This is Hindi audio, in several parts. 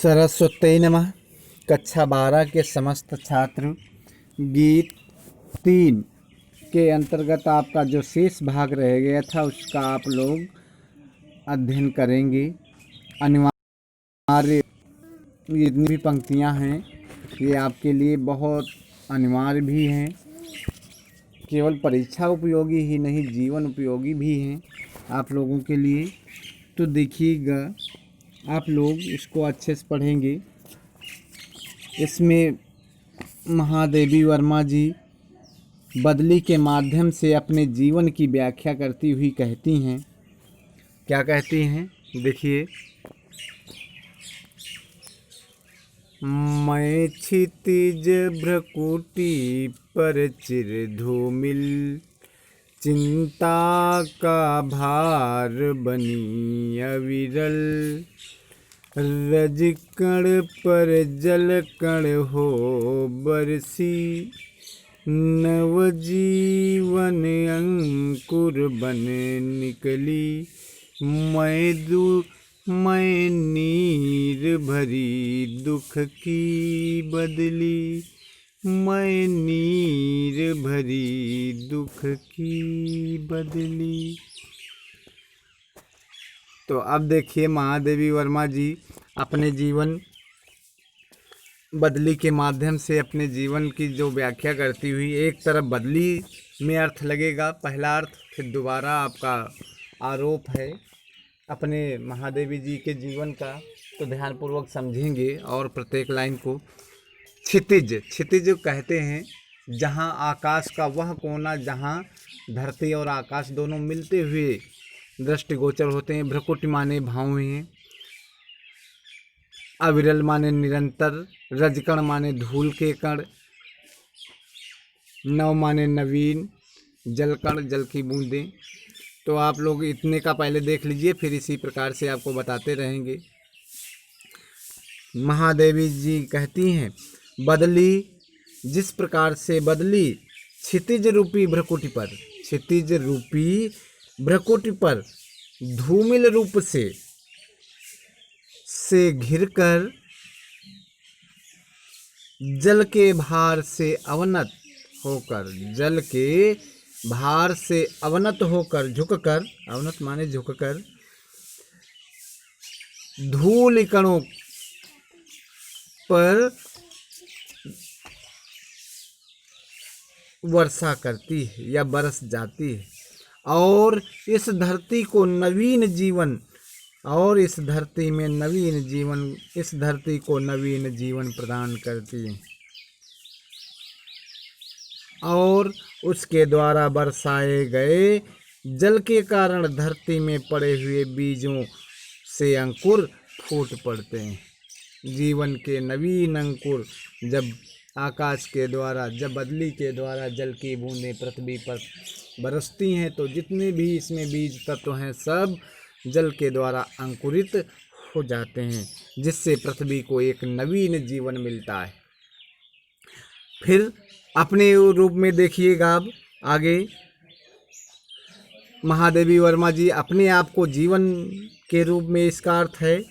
सरस्वती नमः। कक्षा 12 के समस्त छात्र गीत 3 के अंतर्गत आपका जो शेष भाग रह गया था उसका आप लोग अध्ययन करेंगे। अनिवार्य जितनी भी पंक्तियां हैं ये आपके लिए बहुत अनिवार्य भी हैं, केवल परीक्षा उपयोगी ही नहीं जीवन उपयोगी भी हैं आप लोगों के लिए। तो देखिएगा, आप लोग इसको अच्छे से पढ़ेंगे। इसमें महादेवी वर्मा जी बदली के माध्यम से अपने जीवन की व्याख्या करती हुई कहती हैं। क्या कहती हैं देखिए। मैं क्षितिज भ्रकुटी पर चिर धूमिल, चिंता का भार बनी अविरल, रज कण पर जल कण हो बरसी, नवजीवन अंकुर बन निकली, मैं नीर भरी दुख की बदली, मैं नीर भरी दुख की बदली। तो अब देखिए, महादेवी वर्मा जी अपने जीवन बदली के माध्यम से अपने जीवन की जो व्याख्या करती हुई, एक तरफ बदली में अर्थ लगेगा पहला अर्थ, फिर दोबारा आपका आरोप है अपने महादेवी जी के जीवन का। तो ध्यानपूर्वक समझेंगे और प्रत्येक लाइन को। क्षितिज, क्षितिज कहते हैं जहाँ आकाश का वह कोना जहाँ धरती और आकाश दोनों मिलते हुए दृष्टिगोचर होते हैं। भ्रकुटी माने भावें, अविरल माने निरंतर, रजकण माने धूल के कण, नव माने नवीन, जलकण जल की बूंदें। तो आप लोग इतने का पहले देख लीजिए, फिर इसी प्रकार से आपको बताते रहेंगे। महादेवी जी कहती हैं, बदली जिस प्रकार से बदली क्षितिज रूपी भ्रकुटी पर, क्षितिज रूपी भ्रकुटी पर धूमिल रूप से घिरकर जल के भार से अवनत होकर, जल के भार से अवनत होकर, झुककर, अवनत माने झुककर, धूल कणों पर वर्षा करती है या बरस जाती है, और इस धरती को नवीन जीवन, और इस धरती में नवीन जीवन, इस धरती को नवीन जीवन प्रदान करती है, और उसके द्वारा बरसाए गए जल के कारण धरती में पड़े हुए बीजों से अंकुर फूट पड़ते हैं। जीवन के नवीन अंकुर जब आकाश के द्वारा, जब बदली के द्वारा जल की बूंदें पृथ्वी पर बरसती हैं, तो जितने भी इसमें बीज तत्व हैं सब जल के द्वारा अंकुरित हो जाते हैं, जिससे पृथ्वी को एक नवीन जीवन मिलता है। फिर अपने रूप में देखिएगा अब आगे, महादेवी वर्मा जी अपने आप को जीवन के रूप में, इसका अर्थ है,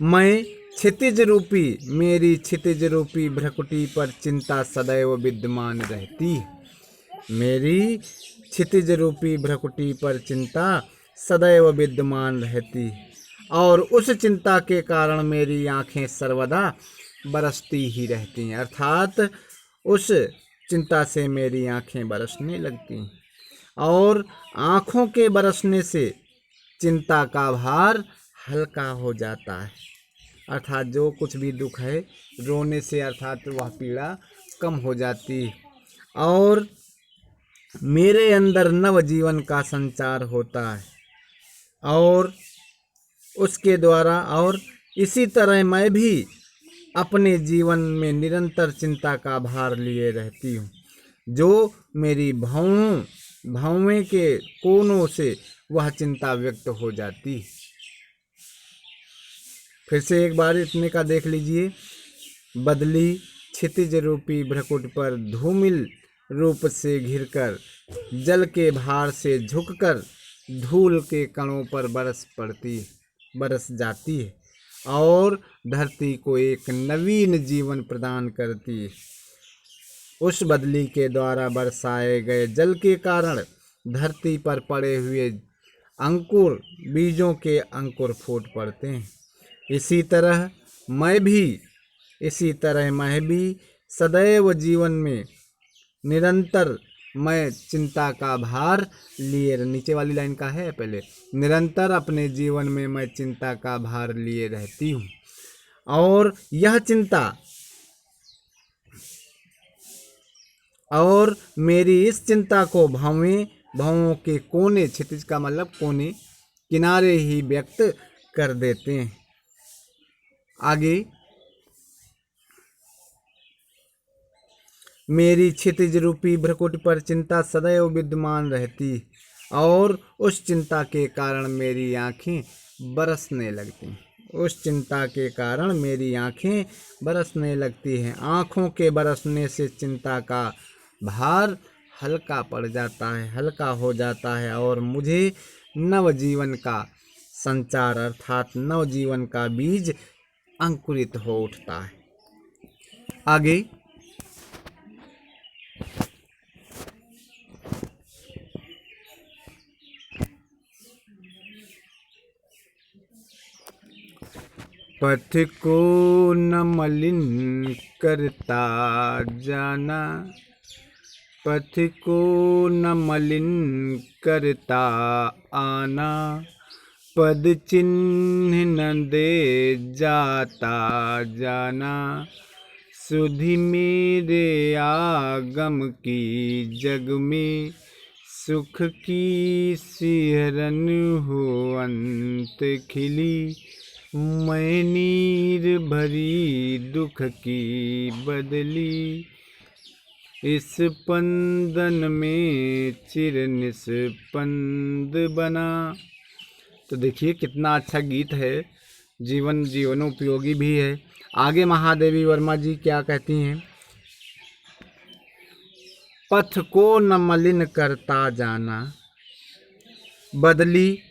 मैं क्षितिज रूपी, मेरी क्षितिज रूपी भ्रकुटी पर चिंता सदैव विद्यमान रहती है। मेरी क्षितिज रूपी भ्रकुटी पर चिंता सदैव विद्यमान रहती है, और उस चिंता के कारण मेरी आंखें सर्वदा बरसती ही रहती हैं। अर्थात उस चिंता से मेरी आंखें बरसने लगती हैं, और आँखों के बरसने से चिंता का भार हल्का हो जाता है। अर्थात जो कुछ भी दुख है, रोने से अर्थात वह पीड़ा कम हो जाती है, और मेरे अंदर नव जीवन का संचार होता है, और उसके द्वारा, और इसी तरह मैं भी अपने जीवन में निरंतर चिंता का भार लिए रहती हूँ, जो मेरी भावों के कोनों से वह चिंता व्यक्त हो जाती है। फिर से एक बार इतने का देख लीजिए। बदली क्षितिज रूपी भ्रकुट पर धूमिल रूप से घिरकर, जल के भार से झुककर, धूल के कणों पर बरस पड़ती, बरस जाती है और धरती को एक नवीन जीवन प्रदान करती है। उस बदली के द्वारा बरसाए गए जल के कारण धरती पर पड़े हुए अंकुर बीजों के अंकुर फूट पड़ते हैं। इसी तरह मैं भी सदैव जीवन में निरंतर मैं चिंता का भार लिए, नीचे वाली लाइन का है पहले, निरंतर अपने जीवन में मैं चिंता का भार लिए रहती हूँ और मेरी इस चिंता को भावों के कोने, क्षितिज का मतलब कोने, किनारे ही व्यक्त कर देते हैं। आगे, मेरी क्षितिज रूपी भ्रकुटी पर चिंता सदैव विद्यमान रहती और उस चिंता के कारण मेरी आँखें बरसने लगती हैं। आँखों के बरसने से चिंता का भार हल्का हो जाता है और मुझे नवजीवन का संचार अर्थात नवजीवन का बीज अंकुरित हो उठता है। आगे, पथ को न मलिन करता जाना, पथ को न मलिन करता आना, पद चिन्ह न दे जाता जाना, सुधि मेरे आगम की जग में, सुख की सिहरन हो अंत खिली, मैं नीर भरी दुख की बदली, इस पंदन में चिर निस्पंद बना। तो देखिए कितना अच्छा गीत है, जीवनोपयोगी भी है। आगे महादेवी वर्मा जी क्या कहती हैं, पथ को न मलिन करता जाना, बदली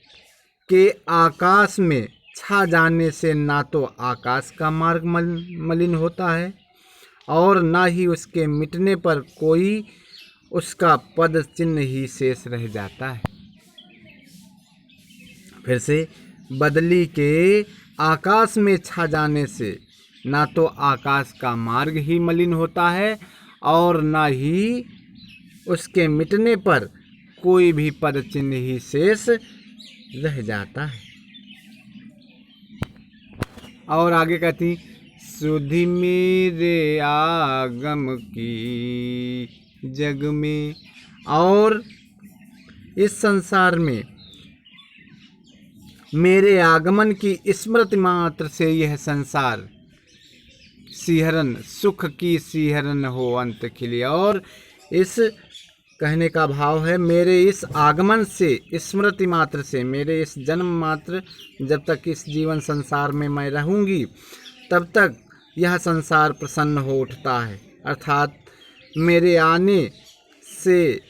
के आकाश में छा जाने से ना तो आकाश का मार्ग मलिन होता है और ना ही उसके मिटने पर कोई उसका पद चिन्ह ही शेष रह जाता है। फिर से, बदली के आकाश में छा जाने से ना तो आकाश का मार्ग ही मलिन होता है और ना ही उसके मिटने पर कोई भी पद चिन्ह ही शेष रह जाता है। और आगे कहती, सुधि मेरे आगम की जग में, और इस संसार में मेरे आगमन की स्मृति मात्र से यह संसार सिहरन, सुख की सिहरन हो अंत खिली। और इस कहने का भाव है, मेरे इस आगमन से, स्मृति मात्र से, मेरे इस जन्म मात्र, जब तक इस जीवन संसार में मैं रहूँगी तब तक यह संसार प्रसन्न हो उठता है। अर्थात मेरे आने से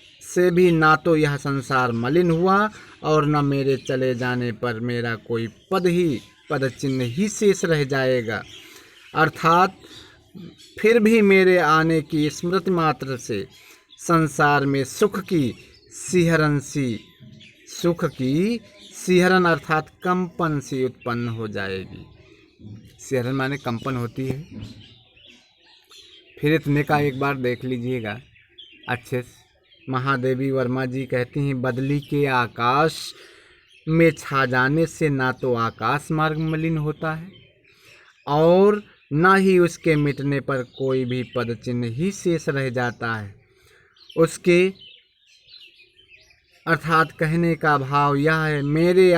भी ना तो यह संसार मलिन हुआ और न मेरे चले जाने पर मेरा कोई पद चिन्ह ही शेष रह जाएगा। अर्थात फिर भी मेरे आने की स्मृति मात्र से संसार में सुख की सिहरन अर्थात कंपन सी उत्पन्न हो जाएगी। सिहरन माने कंपन होती है। फिर इतने का एक बार देख लीजिएगा अच्छे से। महादेवी वर्मा जी कहती हैं, बदली के आकाश में छा जाने से ना तो आकाश मार्ग मलिन होता है और ना ही उसके मिटने पर कोई भी पद चिन्ह ही शेष रह जाता है। उसके अर्थात कहने का भाव यह है, मेरे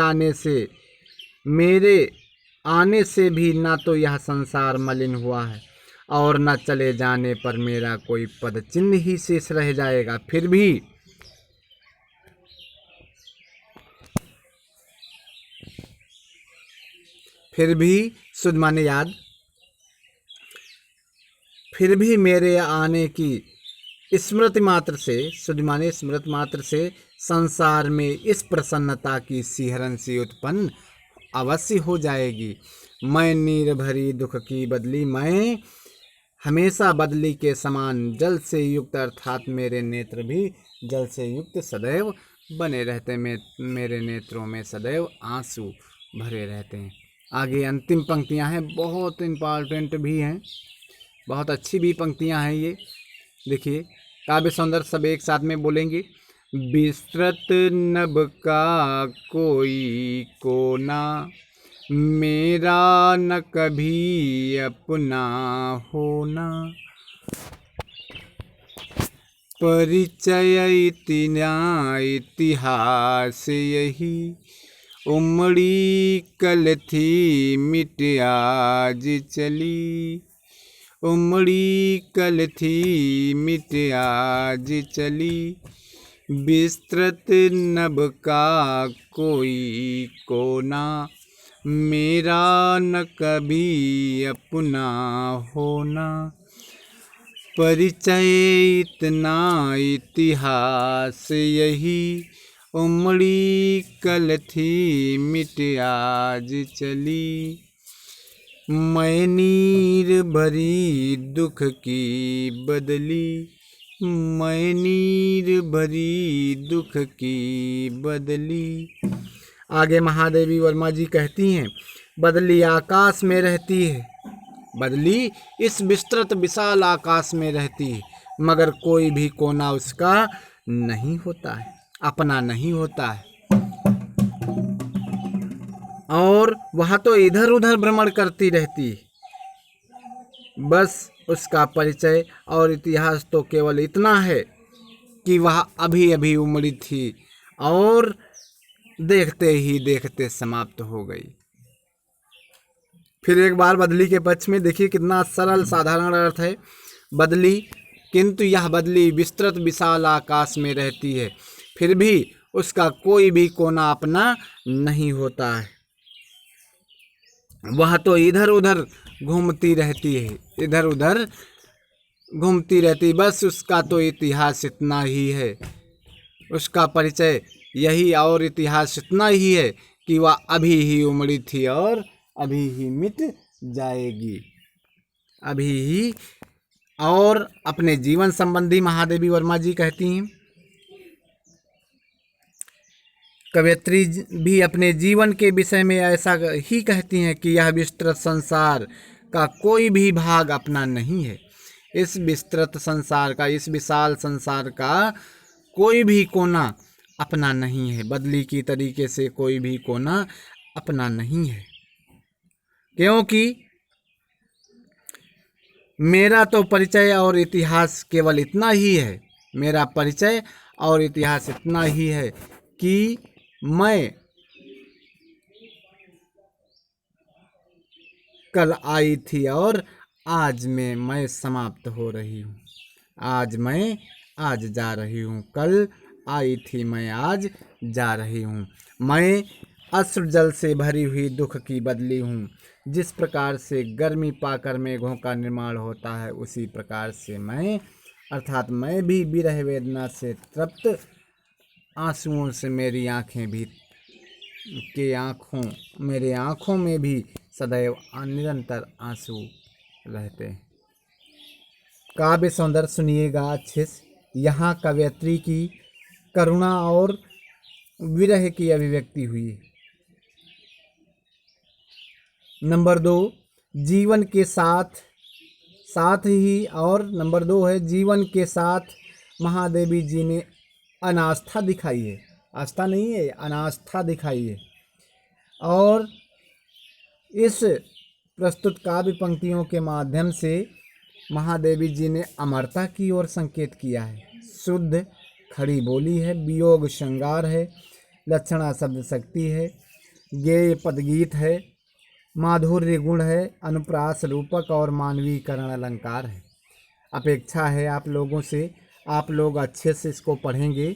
आने से भी ना तो यह संसार मलिन हुआ है और न चले जाने पर मेरा कोई पद चिन्ह ही शेष रह जाएगा। फिर भी शुद्ध माने याद, फिर भी मेरे आने की स्मृति मात्र से, शुद्ध माने स्मृति मात्र से संसार में इस प्रसन्नता की सिहरन सी उत्पन्न अवश्य हो जाएगी। मैं नीर भरी दुख की बदली, मैं हमेशा बदली के समान जल से युक्त, अर्थात मेरे नेत्र भी जल से युक्त सदैव बने रहते। मेरे नेत्रों में सदैव आंसू भरे रहते हैं। आगे अंतिम पंक्तियां हैं, बहुत इम्पॉर्टेंट भी हैं, बहुत अच्छी भी पंक्तियां हैं ये। देखिए, काव्य सौंदर्य सब एक साथ में बोलेंगे। विस्तृत नभ का कोई कोना, मेरा न कभी अपना होना। परिचय इतिहास यही, उमड़ी कल थी मिट आज चली। उमड़ी कल थी मिट आज चली, विस्तृत नभ का कोई कोना, मेरा न कभी अपना होना। परिचय इतिहास यही, उमड़ी कल थी मिट आज चली। मैं नीर भरी दुख की बदली, मैं नीर भरी दुख की बदली। आगे महादेवी वर्मा जी कहती हैं, बदली आकाश में रहती है, बदली इस विस्तृत विशाल आकाश में रहती है, मगर कोई भी कोना उसका नहीं होता है, अपना नहीं होता है। और वह तो इधर उधर भ्रमण करती रहती है। बस उसका परिचय और इतिहास तो केवल इतना है कि वह अभी अभी उमड़ी थी और देखते ही देखते समाप्त हो गई। फिर एक बार बदली के पक्ष में देखिए, कितना सरल साधारण अर्थ है। बदली, किंतु यह बदली विस्तृत विशाल आकाश में रहती है, फिर भी उसका कोई भी कोना अपना नहीं होता है। वह तो इधर उधर घूमती रहती है, इधर उधर घूमती रहती। बस उसका तो इतिहास इतना ही है, उसका परिचय यही और इतिहास इतना ही है कि वह अभी ही उमड़ी थी और अभी ही मिट जाएगी, अभी ही। और अपने जीवन संबंधी महादेवी वर्मा जी कहती हैं, कवयित्री भी अपने जीवन के विषय में ऐसा ही कहती हैं कि यह विस्तृत संसार का कोई भी भाग अपना नहीं है। इस विस्तृत संसार का, इस विशाल संसार का कोई भी कोना अपना नहीं है। बदली की तरीके से कोई भी कोना अपना नहीं है, क्योंकि मेरा तो परिचय और इतिहास केवल इतना ही है, मेरा परिचय और इतिहास इतना ही है कि मैं कल आई थी और आज मैं समाप्त हो रही हूँ। आज जा रही हूँ, कल आई थी मैं आज जा रही हूँ। मैं अश्रु जल से भरी हुई दुख की बदली हूँ। जिस प्रकार से गर्मी पाकर मेघों का निर्माण होता है, उसी प्रकार से मैं, अर्थात मैं भी विरह वेदना से तृप्त आंसुओं से मेरी आँखें भी मेरे आँखों में भी सदैव निरंतर आंसू रहते हैं। काव्य सौंदर्य सुनिएगा अच्छे से। यहाँ कवयित्री की करुणा और विरह की अभिव्यक्ति हुई है। नंबर 2, जीवन के साथ ही, और नंबर 2 है, जीवन के साथ महादेवी जी ने अनास्था दिखाई है। आस्था नहीं है, अनास्था दिखाई है। और इस प्रस्तुत काव्य पंक्तियों के माध्यम से महादेवी जी ने अमरता की ओर संकेत किया है। शुद्ध खड़ी बोली है, वियोग श्रृंगार है, लक्षणा शब्द शक्ति है, गेय पदगीत है, माधुर्य गुण है, अनुप्रास रूपक और मानवीकरण अलंकार है। अपेक्षा है आप लोगों से, आप लोग अच्छे से इसको पढ़ेंगे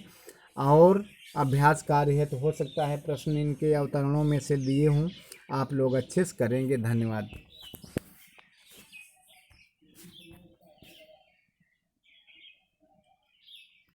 और अभ्यास कार्य है तो हो सकता है प्रश्न इनके अवतरणों में से दिए हों, आप लोग अच्छे से करेंगे। धन्यवाद।